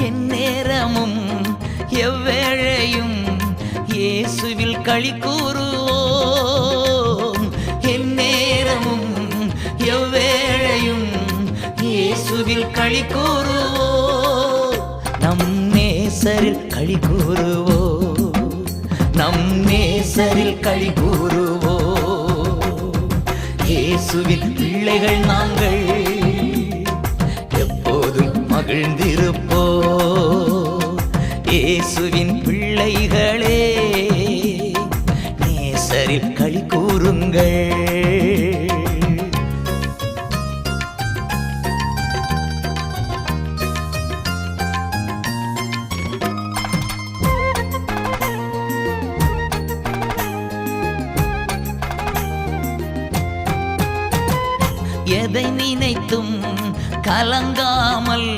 எந்நேரமும் எவ்வேளையும் இயேசுவில் களி கூறுவோம். எந்நேரமும் எவ்வேளையும் இயேசுவில் களி கூறுவோம். நம் நேசரில் களி கூறுவோம். நம் நேசரில் களி கூறுவோம். இயேசுவின் பிள்ளைகள் நாங்கள் எப்போதும் மகிழ்ந்திருப்போம். இயேசுவின் பிள்ளைகளே நேசரில் களி கூறுங்கள். எதை நினைத்தும் கலங்காமல்